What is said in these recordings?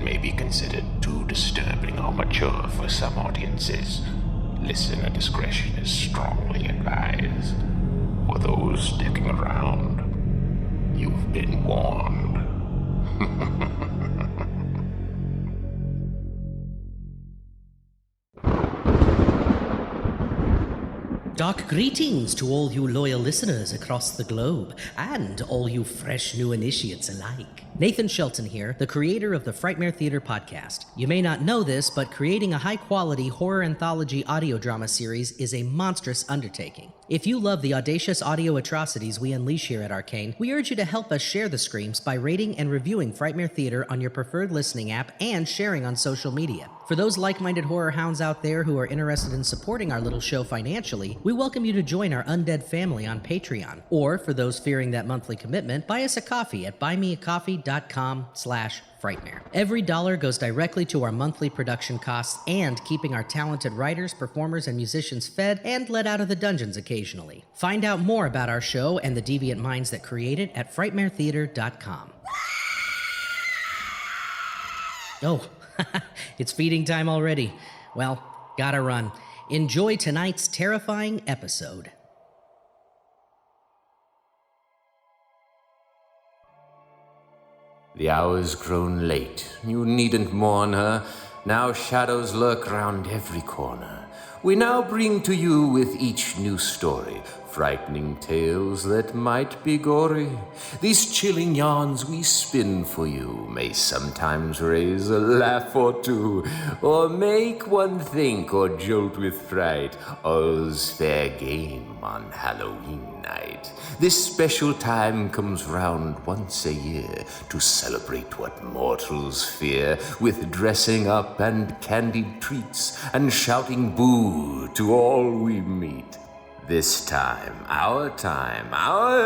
may be considered too disturbing or mature for some audiences. Listener discretion is strongly advised. For those sticking around, you've been warned. Dark greetings to all you loyal listeners across the globe, and all you fresh new initiates alike. Nathan Shelton here, the creator of the Frightmare Theatre podcast. You may not know this, but creating a high-quality horror anthology audio drama series is a monstrous undertaking. If you love the audacious audio atrocities we unleash here at Arcane, we urge you to help us share the screams by rating and reviewing Frightmare Theatre on your preferred listening app and sharing on social media. For those like-minded horror hounds out there who are interested in supporting our little show financially, we welcome you to join our undead family on Patreon. Or, for those fearing that monthly commitment, buy us a coffee at buymeacoffee.com/Frightmare. Every dollar goes directly to our monthly production costs and keeping our talented writers, performers, and musicians fed and let out of the dungeons occasionally. Find out more about our show and the deviant minds that create it at frightmaretheatre.com. Oh, it's feeding time already. Well, gotta run. Enjoy tonight's terrifying episode. The hour's grown late. You needn't mourn her. Now shadows lurk round every corner. We now bring to you with each new story frightening tales that might be gory. These chilling yarns we spin for you may sometimes raise a laugh or two, or make one think or jolt with fright. All's fair game on Halloween night. This special time comes round once a year to celebrate what mortals fear, with dressing up and candied treats and shouting boo to all we meet. This time, our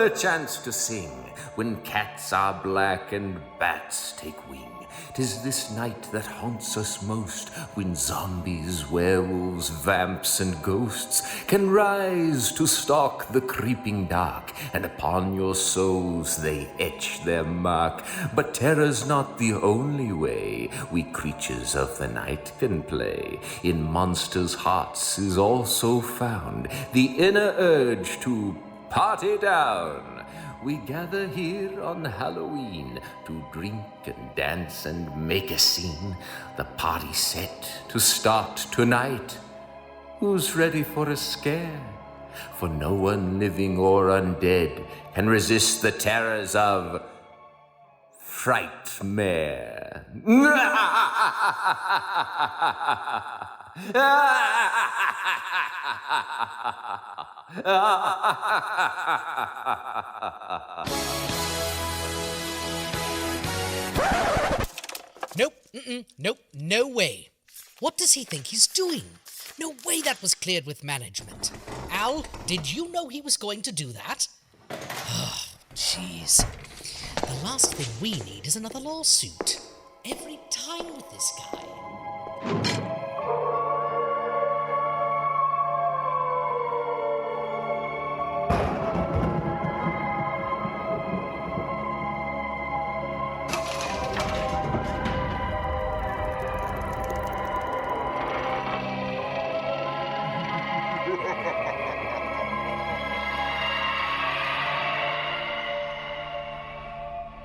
chance to sing, when cats are black and bats take wing. 'Tis this night that haunts us most, when zombies, werewolves, vamps, and ghosts can rise to stalk the creeping dark, and upon your souls they etch their mark. But terror's not the only way we creatures of the night can play. In monsters' hearts is also found the inner urge to party down. We gather here on Halloween to drink and dance and make a scene. The party's set to start tonight. Who's ready for a scare? For no one living or undead can resist the terrors of Frightmare. Nope, no way. What does he think he's doing? No way that was cleared with management. Al, did you know he was going to do that? Oh, jeez. The last thing we need is another lawsuit. Every time with this guy.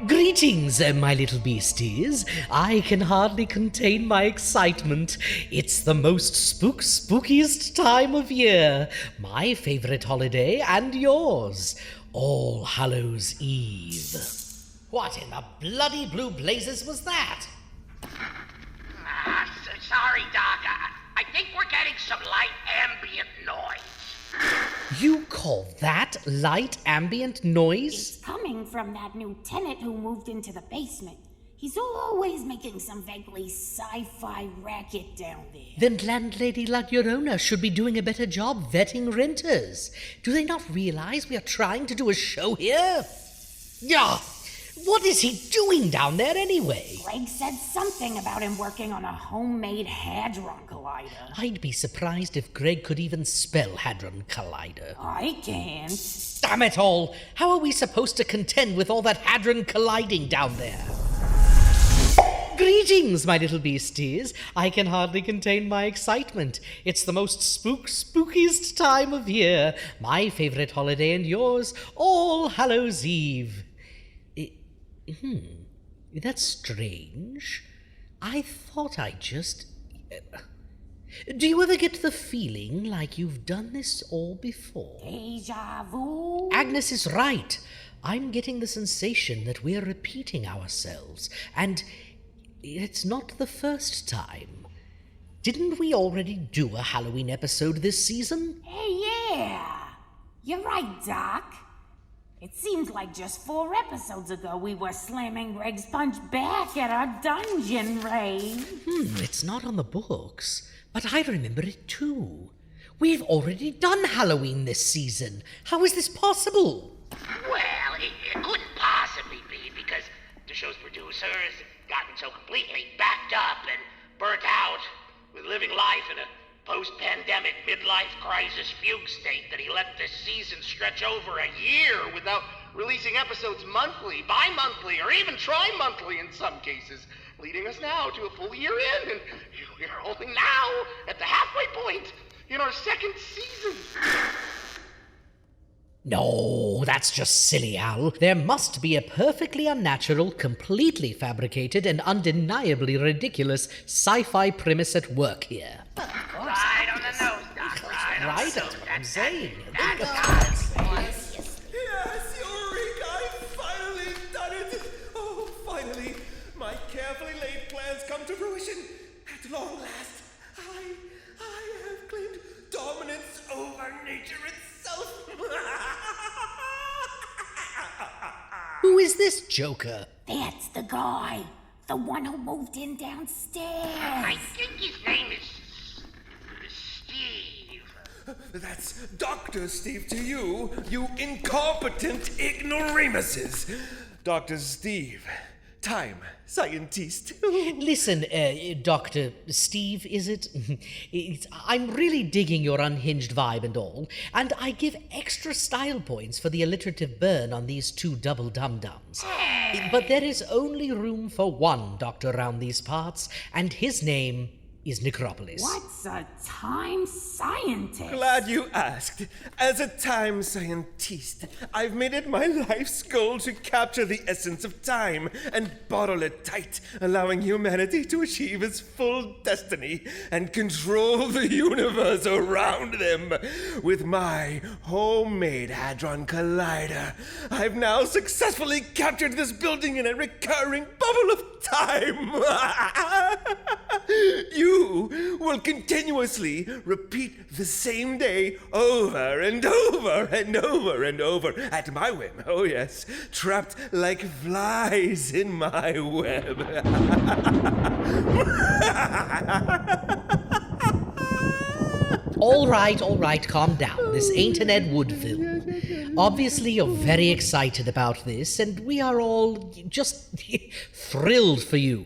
Greetings, my little beasties. I can hardly contain my excitement. It's the most spookiest time of year. My favorite holiday and yours. All Hallows Eve. What in the bloody blue blazes was that? Sorry, Doc. I think we're getting some light ambient noise. You call that light ambient noise? It's coming from that new tenant who moved into the basement. He's always making some vaguely sci-fi racket down there. Then landlady La Llorona should be doing a better job vetting renters. Do they not realize we are trying to do a show here? Yeah. What is he doing down there anyway? Greg said something about him working on a homemade Hadron Collider. I'd be surprised if Greg could even spell Hadron Collider. I can. Damn it all! How are we supposed to contend with all that Hadron colliding down there? Greetings, my little beasties. I can hardly contain my excitement. It's the most spookiest time of year. My favorite holiday and yours, All Hallows Eve. That's strange. I thought I just... Do you ever get the feeling like you've done this all before? Deja vu? Agnes is right. I'm getting the sensation that we're repeating ourselves, and it's not the first time. Didn't we already do a Halloween episode this season? Hey, yeah. You're right, Doc. It seems like just 4 episodes ago we were slamming Greg's punch back at our dungeon raid. It's not on the books, but I remember it too. We've already done Halloween this season. How is this possible? Well, it couldn't possibly be because the show's producers had gotten so completely backed up and burnt out with living life in a post-pandemic midlife crisis fugue state that he let this season stretch over a year without releasing episodes monthly, bi-monthly, or even tri-monthly in some cases, leading us now to a full year in, and we're only now at the halfway point in our second season. No, that's just silly, Al. There must be a perfectly unnatural, completely fabricated, and undeniably ridiculous sci-fi premise at work here. Right on the nose, Doc. Right, that's what I'm saying. Yes, Eureka! I've finally done it! Oh, finally! My carefully laid plans come to fruition. At long last, I have claimed dominance over nature itself. Who is this joker? That's the guy. The one who moved in downstairs. I think his name is Steve. That's Dr. Steve to you, you incompetent ignoramuses. Dr. Steve, time scientist. Listen, Dr. Steve, is it? I'm really digging your unhinged vibe and all, and I give extra style points for the alliterative burn on these 2 double dum-dums. But there is only room for one doctor around these parts, and his name is Necropolis. What's a time scientist? Glad you asked. As a time scientist, I've made it my life's goal to capture the essence of time and bottle it tight, allowing humanity to achieve its full destiny and control the universe around them. With my homemade Hadron Collider, I've now successfully captured this building in a recurring bubble of time. You will continuously repeat the same day over and over and over and over at my whim. Oh yes, trapped like flies in my web. All right, calm down. This ain't an Ed Wood film. Obviously, you're very excited about this, and we are all just thrilled for you.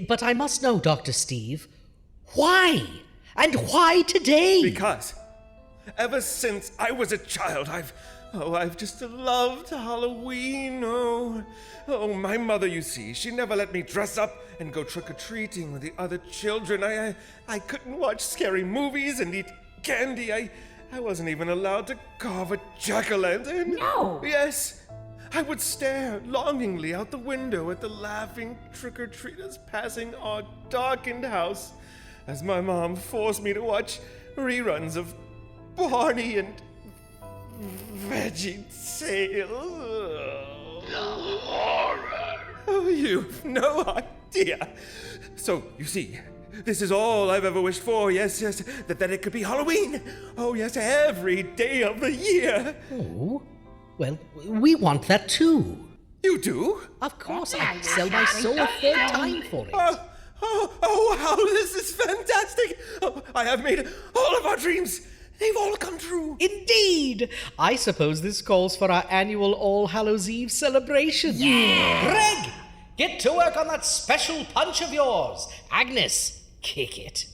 But I must know, Dr. Steve, why? And why today? Because ever since I was a child, I've just loved Halloween. Oh, my mother, you see, she never let me dress up and go trick-or-treating with the other children. I couldn't watch scary movies and eat candy. I wasn't even allowed to carve a jack-o'-lantern. No! Yes. I would stare longingly out the window at the laughing trick-or-treaters passing our darkened house as my mom forced me to watch reruns of Barney and Veggie Tales. The horror. Oh, you've no idea. So, you see, this is all I've ever wished for, yes, that it could be Halloween. Oh, yes, every day of the year. Oh, well, we want that too. You do? Of course, I'd sell my soul a third time for it. Oh, wow, this is fantastic. Oh, I have made all of our dreams. They've all come true. Indeed! I suppose this calls for our annual All Hallows Eve celebration. Yeah! Greg, get to work on that special punch of yours. Agnes, kick it.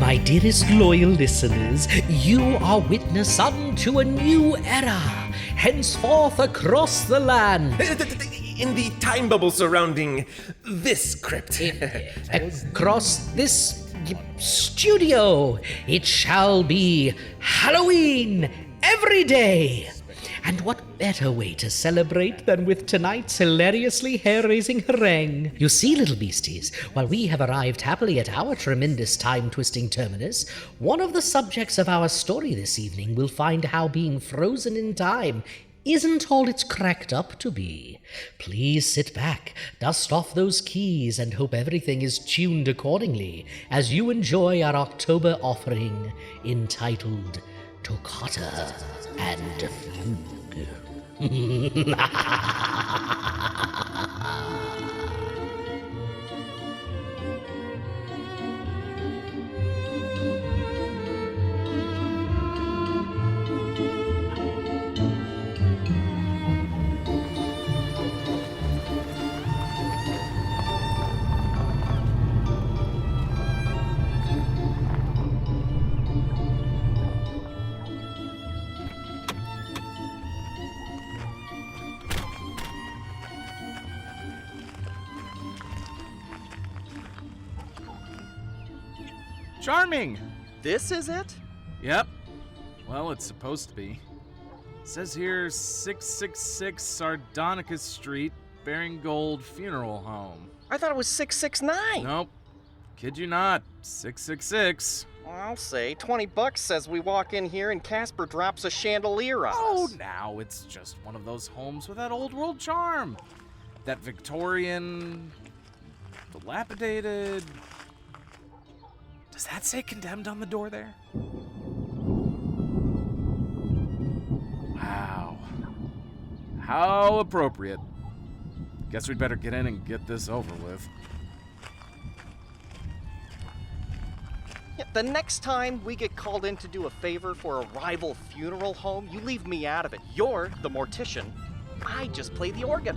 My dearest loyal listeners, you are witness unto a new era. Henceforth across the land. in the time bubble surrounding this crypt. Across this studio, it shall be Halloween every day. And what better way to celebrate than with tonight's hilariously hair-raising harangue? You see, little beasties, while we have arrived happily at our tremendous time-twisting terminus, one of the subjects of our story this evening will find how being frozen in time isn't all it's cracked up to be. Please sit back, dust off those keys, and hope everything is tuned accordingly as you enjoy our October offering entitled Toccata and Fugue. Charming! This is it? Yep. Well, it's supposed to be. It says here 666 Sardonicus Street, Bearing Gold Funeral Home. I thought it was 669. Nope. Kid you not. 666. I'll say $20 says we walk in here and Casper drops a chandelier on Oh, us. now it's just one of those homes with that old world charm. That Victorian, dilapidated. Does that say condemned on the door there? Wow. How appropriate. Guess we'd better get in and get this over with. Yeah, the next time we get called in to do a favor for a rival funeral home, you leave me out of it. You're the mortician. I just play the organ.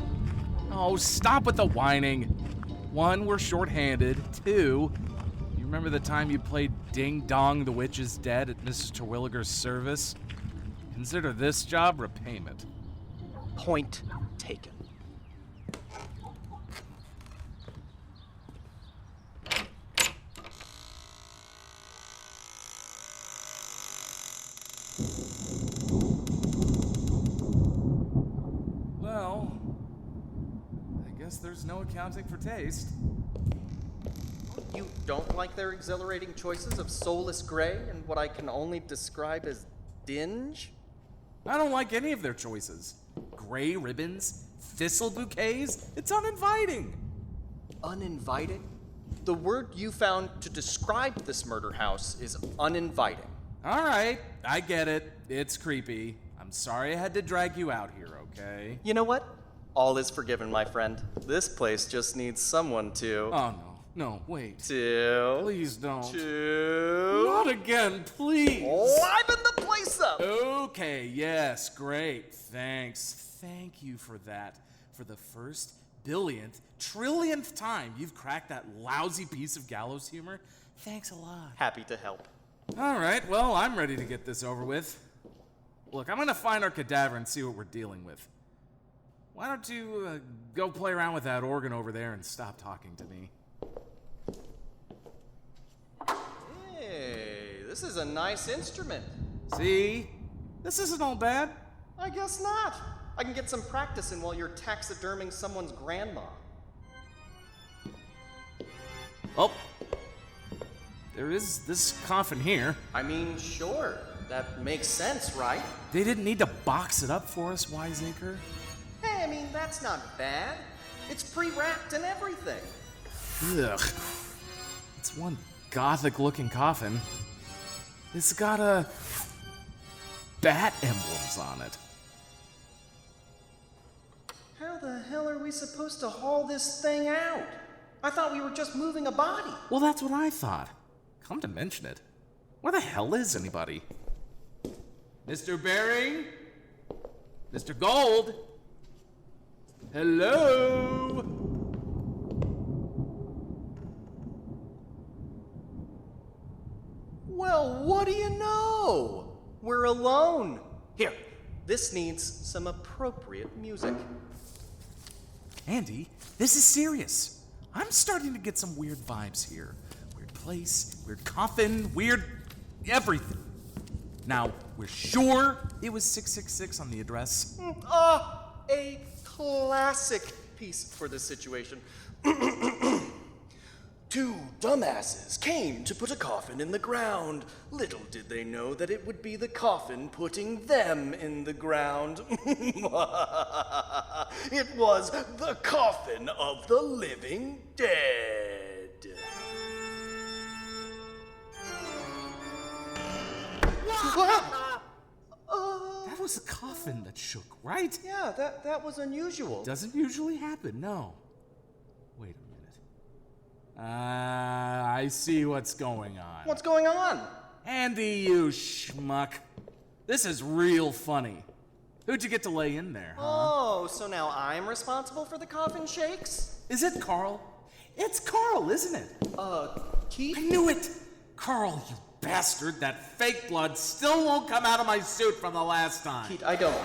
Oh, stop with the whining. 1, we're short-handed. 2, you remember the time you played Ding Dong the Witch is Dead at Mrs. Terwilliger's service? Consider this job repayment. Point taken. Well, I guess there's no accounting for taste. You don't like their exhilarating choices of soulless gray and what I can only describe as dinge? I don't like any of their choices. Gray ribbons, thistle bouquets, it's uninviting. Uninviting? The word you found to describe this murder house is uninviting. All right, I get it. It's creepy. I'm sorry I had to drag you out here, okay? You know what? All is forgiven, my friend. This place just needs someone to... Oh, no, wait. To... Please don't. To... Not again, please. Liven the place up! Okay, yes, great. Thanks. Thank you for that. For the first billionth, trillionth time you've cracked that lousy piece of gallows humor. Thanks a lot. Happy to help. All right, well, I'm ready to get this over with. Look, I'm gonna find our cadaver and see what we're dealing with. Why don't you go play around with that organ over there and stop talking to me? Hey, this is a nice instrument. See? This isn't all bad. I guess not. I can get some practice in while you're taxiderming someone's grandma. Oh, there is this coffin here. I mean, sure. That makes sense, right? They didn't need to box it up for us, Wiseacre. Hey, I mean, that's not bad. It's pre-wrapped and everything. Ugh. It's one gothic-looking coffin. It's got bat emblems on it. How the hell are we supposed to haul this thing out? I thought we were just moving a body. Well, that's what I thought. Come to mention it. Where the hell is anybody? Mr. Baring? Mr. Gold? Hello? Well, what do you know? We're alone. Here, this needs some appropriate music. Andy, this is serious. I'm starting to get some weird vibes here. Weird place, weird coffin, weird everything. Now, we're sure it was 666 on the address. A classic piece for this situation. Two dumbasses came to put a coffin in the ground. Little did they know that it would be the coffin putting them in the ground. It was the coffin of the living dead. That was a coffin that shook, right? Yeah, that was unusual. Doesn't usually happen, no. Wait a minute. I see what's going on. What's going on? Andy, you schmuck. This is real funny. Who'd you get to lay in there, huh? Oh, so now I'm responsible for the coffin shakes? Is it Carl? It's Carl, isn't it? Keith? I knew it! Carl, you bastard. That fake blood still won't come out of my suit from the last time. Keith, I don't.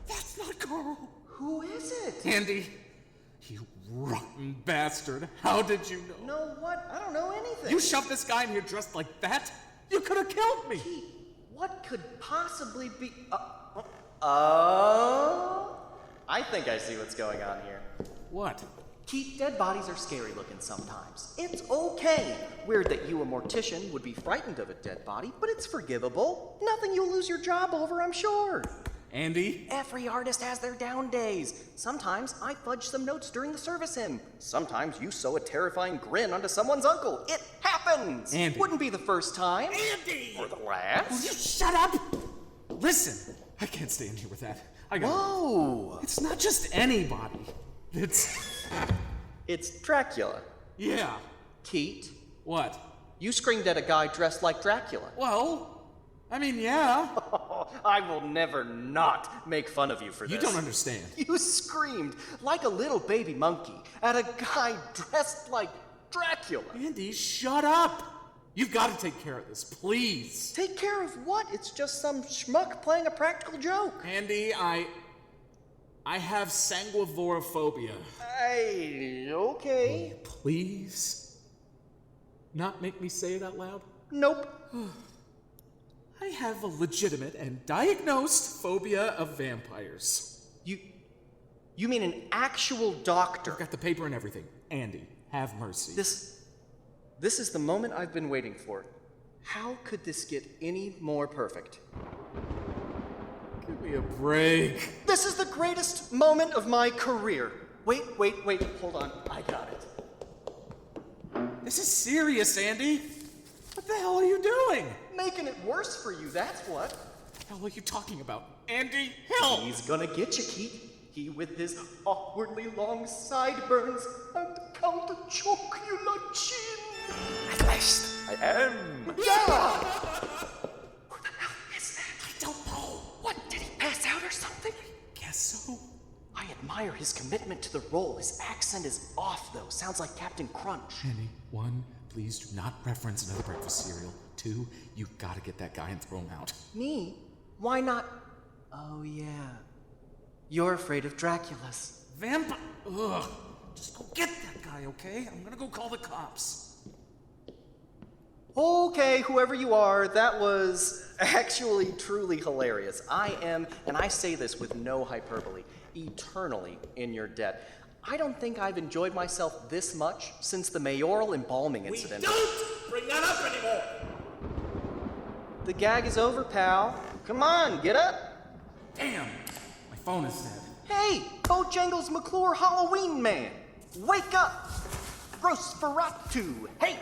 That's not Carl. Who is it? Andy, you rotten bastard. How did you know? No, what? I don't know anything. You shoved this guy in here dressed like that? You could have killed me. Keith, what could possibly be... I think I see what's going on here. What? Keith, dead bodies are scary looking sometimes. It's okay. Weird that you, a mortician, would be frightened of a dead body, but it's forgivable. Nothing you'll lose your job over, I'm sure. Andy? Every artist has their down days. Sometimes I fudge some notes during the service hymn. Sometimes you sew a terrifying grin onto someone's uncle. It happens! Andy. Wouldn't be the first time. Andy! Or the last. Will you shut up? Listen, I can't stay in here with that. I got. Whoa! It's not just anybody. It's Dracula. Yeah. Keith, What? you screamed at a guy dressed like Dracula. Well, I mean, yeah. I will never not make fun of you for this. You don't understand. You screamed like a little baby monkey at a guy dressed like Dracula. Andy, shut up. You've got to take care of this, please. Take care of what? It's just some schmuck playing a practical joke. Andy, I have sanguivorophobia. Okay. Please? Not make me say it out loud? Nope. I have a legitimate and diagnosed phobia of vampires. You mean an actual doctor? I've got the paper and everything. Andy, have mercy. This is the moment I've been waiting for. How could this get any more perfect? Give me a break. This is the greatest moment of my career. Wait, hold on. I got it. This is serious, Andy. What the hell are you doing? Making it worse for you, that's what. What the hell are you talking about? Andy, help! He's gonna get you, Keith. He with his awkwardly long sideburns and Count Chocula chin. At last, I am. Yeah! Who the hell is that? I don't know. What, did he pass out or something? Guess so. I admire his commitment to the role. His accent is off, though. Sounds like Captain Crunch. Andy, 1, please do not reference another breakfast cereal. 2, you gotta get that guy and throw him out. Me? Why not? Oh, yeah. You're afraid of Draculas. Vampire? Ugh. Just go get that guy, okay? I'm gonna go call the cops. Okay, whoever you are, that was actually truly hilarious. I am, and I say this with no hyperbole, eternally in your debt. I don't think I've enjoyed myself this much since the mayoral embalming incident. Don't bring that up anymore. The gag is over, pal. Come on, get up. Damn! My phone is dead. Hey, Bojangles McClure Halloween Man. Wake up. Rosferatu. Hey,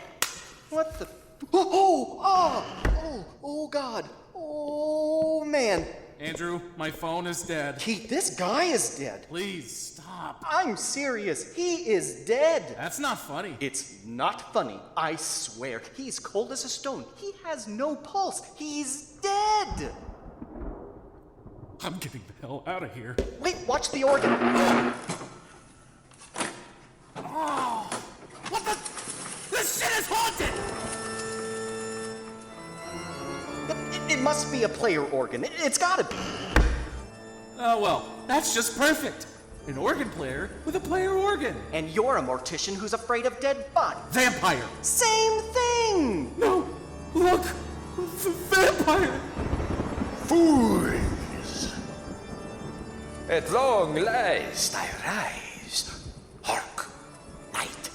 what the... Oh, God. Oh, man. Andrew, my phone is dead. Keith, this guy is dead. Please, stop. I'm serious. He is dead. That's not funny. It's not funny. I swear. He's cold as a stone. He has no pulse. He's dead. I'm getting the hell out of here. Wait, watch the organ. Oh! What the? This shit is haunted! It must be a player organ. It's gotta be. Oh, well. that's just perfect. An organ player with a player organ. And you're a mortician who's afraid of dead bodies. Vampire. Same thing! No, look, vampire. Fools! At long last I rise. Hark, night.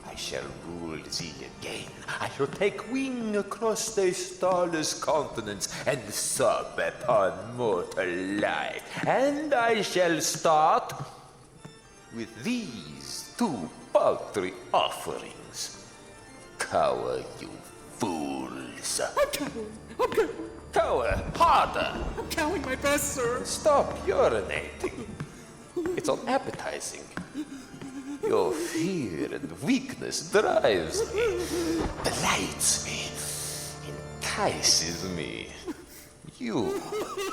I shall rule thee again. I shall take wing across thy starless continents and sup upon mortal life. And I shall start with these two paltry offerings. Cower, you fools. I'm going. Cower harder. I'm cowing my best, sir. Stop urinating. It's unappetizing. Your fear and weakness drives me, delights me, entices me. You,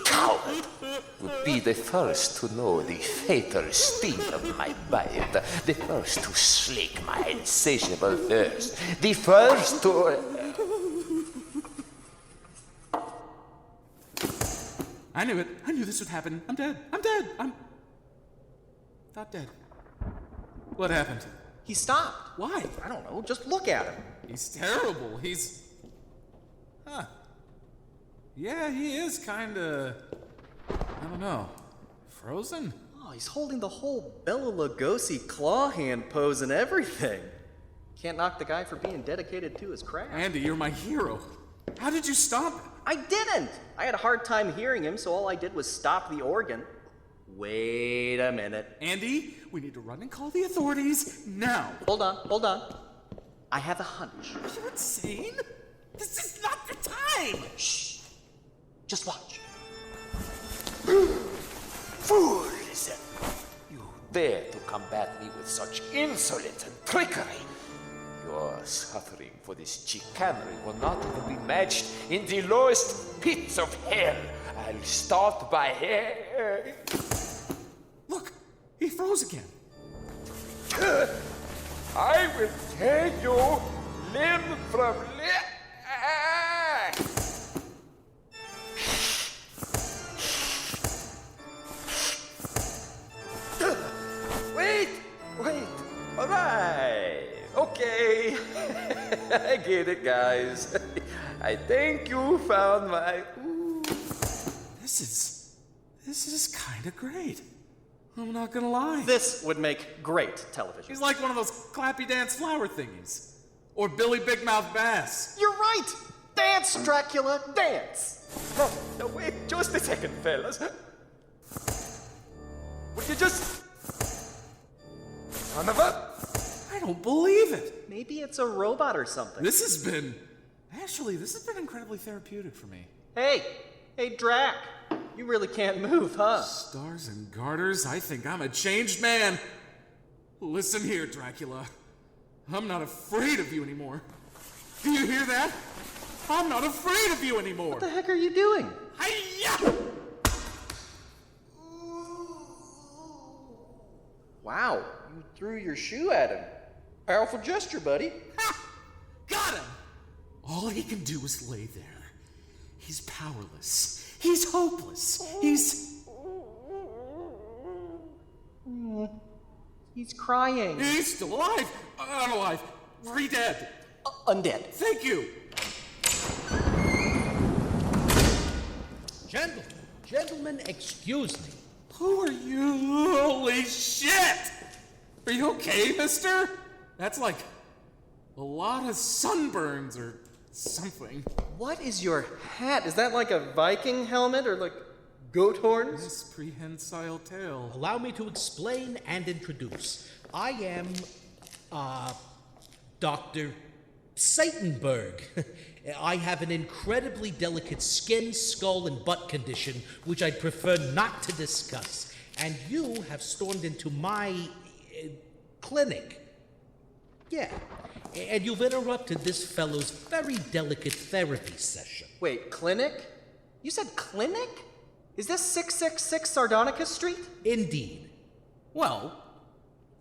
coward, would be the first to know the fatal sting of my bite, the first to slake my insatiable thirst, the first to... I knew it. I knew this would happen. I'm dead. I'm not dead. What happened? He stopped. Why? I don't know, just look at him. He's terrible. Huh. Yeah, he is kinda... I don't know. Frozen? Oh, he's holding the whole Bela Lugosi claw hand pose and everything. Can't knock the guy for being dedicated to his craft. Andy, you're my hero. How did you stop him? I didn't! I had a hard time hearing him, so all I did was stop the organ. Wait a minute. Andy, we need to run and call the authorities now. Hold on. I have a hunch. Are you insane? This is not the time! Shh. Just watch. Fools! You dare to combat me with such insolence and trickery! Your suffering for this chicanery will not even be matched in the lowest pits of hell. I'll start by here. Look, he froze again. I will tear you limb from limb. Wait. All right. Okay. I get it, guys. I think you found my... This is kind of great. I'm not gonna lie. This would make great television. He's like one of those clappy dance flower thingies. Or Billy Big Mouth Bass. You're right! Dance, Dracula, dance! No, wait just a second, fellas. Would you just... Son of a... I don't believe it. Maybe it's a robot or something. This has been incredibly therapeutic for me. Hey, Drac. You really can't move, huh? Stars and garters, I think I'm a changed man. Listen here, Dracula. I'm not afraid of you anymore. Do you hear that? I'm not afraid of you anymore. What the heck are you doing? Hi-ya! Wow, you threw your shoe at him. Powerful gesture, buddy. Ha! Got him! All he can do is lay there. He's powerless. He's hopeless. He's crying. He's still alive. Unalive. Re-dead. Undead. Thank you. Gentlemen, excuse me. Who are you? Holy shit! Are you okay, mister? That's like a lot of sunburns or something. What is your hat? Is that like a Viking helmet or like goat horns? This prehensile tail. Allow me to explain and introduce. I am, Dr. Satanberg. I have an incredibly delicate skin, skull, and butt condition, which I'd prefer not to discuss. And you have stormed into my clinic. Yeah. And you've interrupted this fellow's very delicate therapy session. Wait, clinic? You said clinic? Is this 666 Sardonicus Street? Indeed. Well,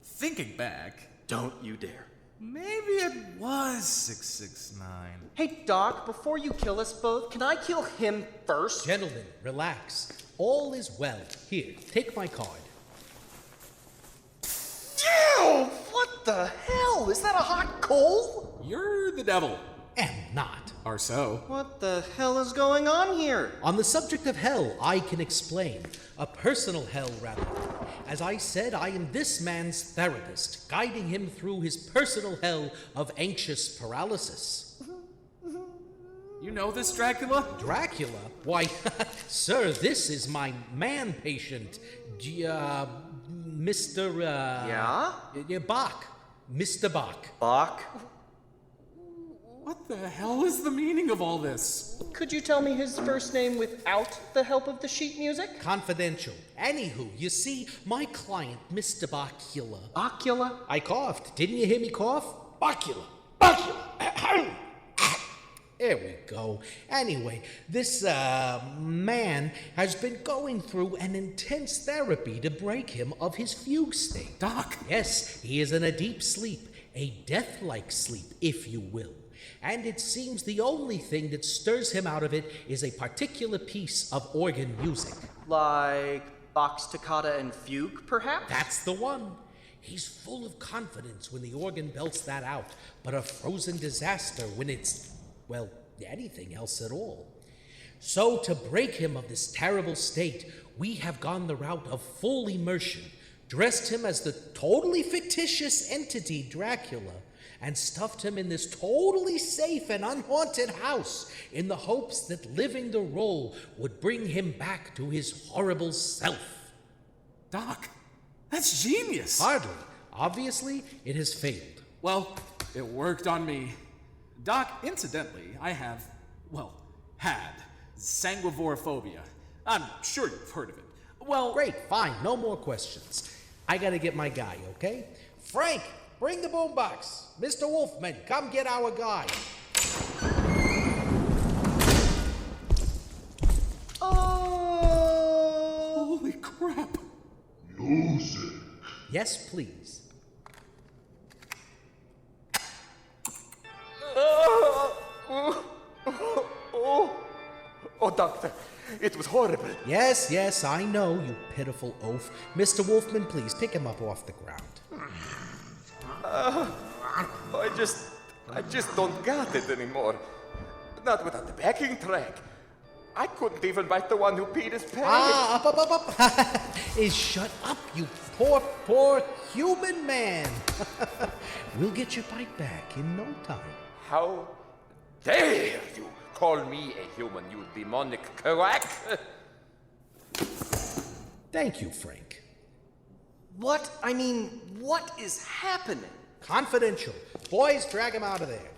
thinking back, Don't you dare. maybe it was 669. Hey, Doc, before you kill us both, can I kill him first? Gentlemen, relax. All is well. Here, take my card. Ew! What the hell? Is that a hot coal? You're the devil. Am not. Or so. What the hell is going on here? On the subject of hell, I can explain. A personal hell, rather. As I said, I am this man's therapist, guiding him through his personal hell of anxious paralysis. You know this, Dracula? Dracula? Why, sir, this is my man patient, Mr. Yeah? Bach. Mr. Bach. Bach? What the hell is the meaning of all this? Could you tell me his first name without the help of the sheet music? Confidential. Anywho, you see, my client, Mr. Bacula. Bacula? I coughed. Didn't you hear me cough? Bacula. Bacula. There we go. Anyway, this, man has been going through an intense therapy to break him of his fugue state. Doc! Yes, he is in a deep sleep, a death-like sleep, if you will. And it seems the only thing that stirs him out of it is a particular piece of organ music. Like Bach's Toccata and Fugue, perhaps? That's the one. He's full of confidence when the organ belts that out, but a frozen disaster when it's, well, anything else at all. So to break him of this terrible state, we have gone the route of full immersion, dressed him as the totally fictitious entity Dracula, and stuffed him in this totally safe and unhaunted house in the hopes that living the role would bring him back to his horrible self. Doc, that's genius! Hardly. Obviously, it has failed. Well, it worked on me. Doc, incidentally, I have, well, had sanguivorophobia. I'm sure you've heard of it. Well, Great, fine, no more questions. I gotta get my guy, okay? Frank, bring the boombox. Mr. Wolfman, come get our guy. Oh! holy crap! Music. Yes, please. Oh, doctor, it was horrible. Yes, I know, you pitiful oaf. Mr. Wolfman, please pick him up off the ground. I just don't got it anymore. Not without the backing track. I couldn't even bite the one who peed his pants. Up. Shut up, you poor human man. We'll get your bite back in no time. How dare you call me a human, you demonic quack? Thank you, Frank. What? I mean, what is happening? Confidential. Boys, drag him out of there.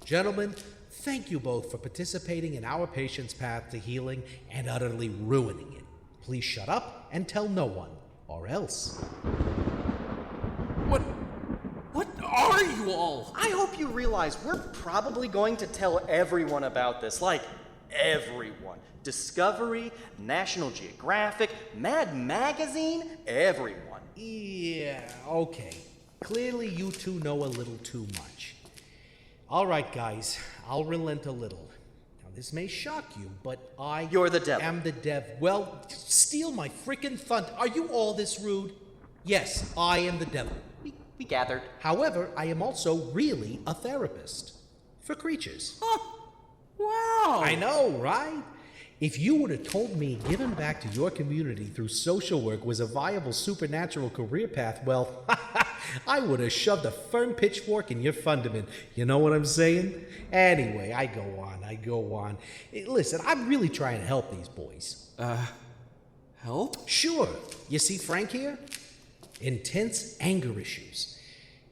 Gentlemen, thank you both for participating in our patient's path to healing and utterly ruining it. Please shut up and tell no one, or else. What are you all? I hope you realize we're probably going to tell everyone about this. Like, everyone. Discovery, National Geographic, Mad Magazine, everyone. Yeah, okay. Clearly you two know a little too much. All right, guys, I'll relent a little. Now, this may shock you, but You're the devil. am the dev. Well, steal my frickin' thunder. Are you all this rude? Yes, I am the devil. We gathered. However, I am also really a therapist. For creatures. Wow! I know, right? If you would have told me giving back to your community through social work was a viable supernatural career path, well, I would have shoved a firm pitchfork in your fundament. You know what I'm saying? Anyway, I go on. Listen, I'm really trying to help these boys. Help? Sure. You see Frank here? Intense anger issues.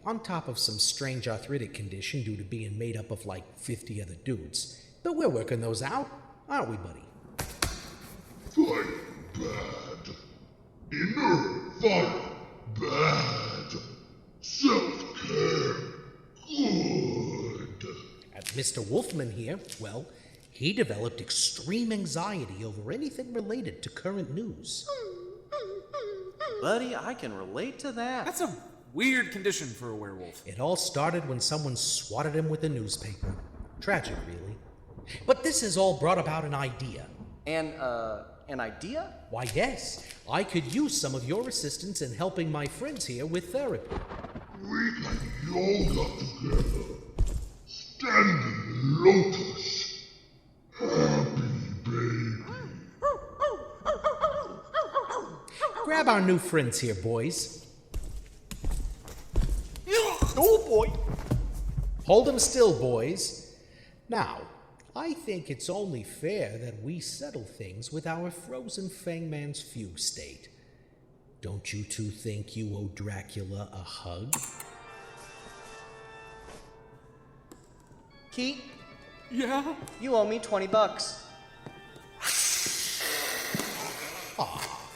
On top of some strange arthritic condition due to being made up of like 50 other dudes. But we're working those out, aren't we, buddy? Fight bad. Inner fight bad. Self-care good. At Mr. Wolfman here, well, he developed extreme anxiety over anything related to current news. Buddy, I can relate to that. That's a Weird condition for a werewolf. It all started when someone swatted him with a newspaper. Tragic, really. But this has all brought about an idea. An idea? Why, yes. I could use some of your assistance in helping my friends here with therapy. We can yoga together. Standing lotus. Happy baby. Grab our new friends here, boys. Oh boy! Hold them still, boys. Now, I think it's only fair that we settle things with our frozen Fangman's fugue state. Don't you two think you owe Dracula a hug? Keith, Yeah? you owe me $20.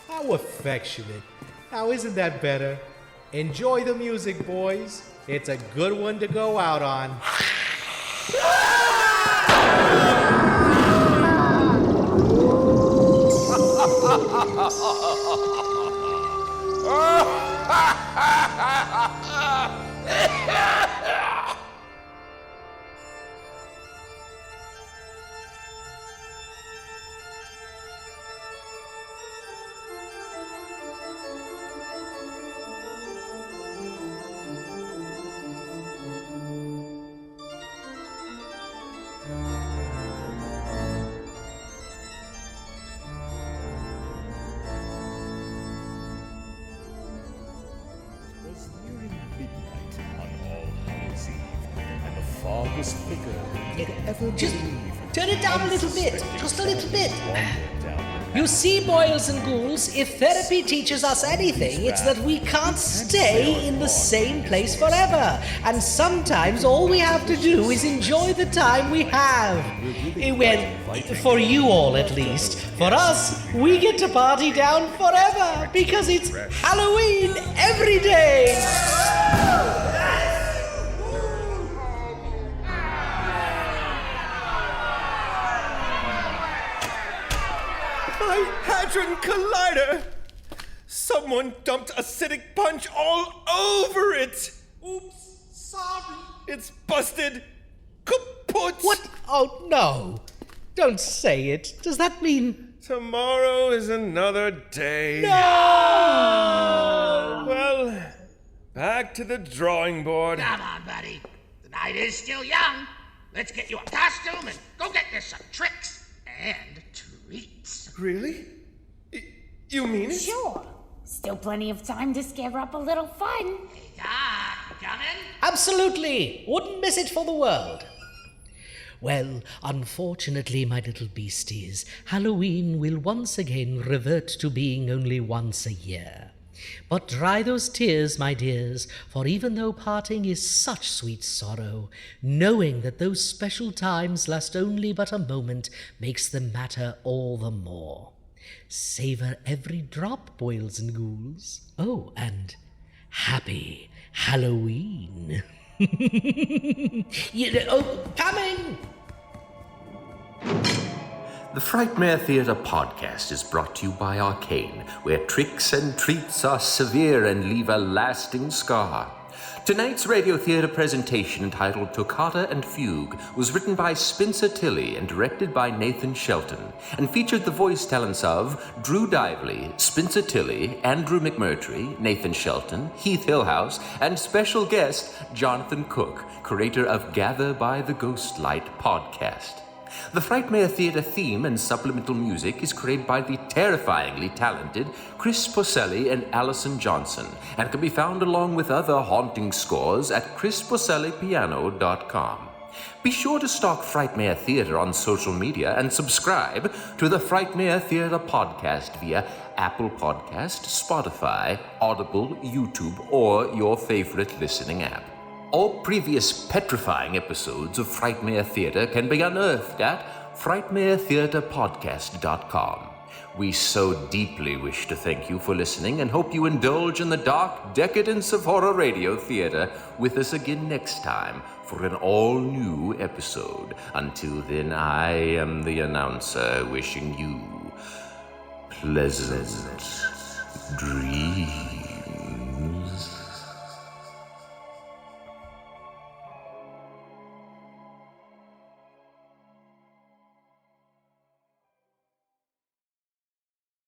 How affectionate. Now, isn't that better? Enjoy the music, boys. It's a good one to go out on. Was nearing midnight on All Hallows Eve, and the fog was thicker than we could ever Just believe. turn it down a little bit. Just a little bit. Wandered down the You see, boils and ghouls, if therapy teaches us anything, it's that we can't stay in the same place forever. And sometimes all we have to do is enjoy the time we have. Well, for you all at least. For us, we get to party down forever because it's Halloween every day. My Hadron Collider! Someone dumped acidic punch all over it! Oops, sorry. It's busted! Kaput! What? Oh, no. Don't say it. Does that mean... Tomorrow is another day. No! Well, back to the drawing board. Come on, buddy. The night is still young. Let's get you a costume and go get us some tricks and treats. Really? You mean it? Sure. Still plenty of time to scare up a little fun. Hey, Doc, you coming? Absolutely. Wouldn't miss it for the world. Well, unfortunately, my little beasties, Halloween will once again revert to being only once a year. But dry those tears, my dears, for even though parting is such sweet sorrow, knowing that those special times last only but a moment makes them matter all the more. Savor every drop, boils and ghouls. Oh, and happy Halloween. Coming! The Frightmare Theatre podcast is brought to you by Arcane, where tricks and treats are severe and leave a lasting scar. Tonight's radio theatre presentation, entitled Toccata and Fugue, was written by Spencer Tilley and directed by Nathan Shelton, and featured the voice talents of Drew Diveley, Spencer Tilley, Andrew McMurtrey, Nathan Shelton, Heath Hillhouse, and special guest Jonathan Cook, creator of Gather by the Ghostlight podcast. The Frightmare Theatre theme and supplemental music is created by the terrifyingly talented Chris Porcelli and Allison Johnson, and can be found along with other haunting scores at chrisporcellipiano.com. Be sure to stalk Frightmare Theatre on social media and subscribe to the Frightmare Theatre podcast via Apple Podcast, Spotify, Audible, YouTube, or your favorite listening app. All previous petrifying episodes of Frightmare Theatre can be unearthed at frightmaretheatrepodcast.com. We so deeply wish to thank you for listening and hope you indulge in the dark decadence of horror radio theatre with us again next time for an all-new episode. Until then, I am the announcer wishing you pleasant dreams.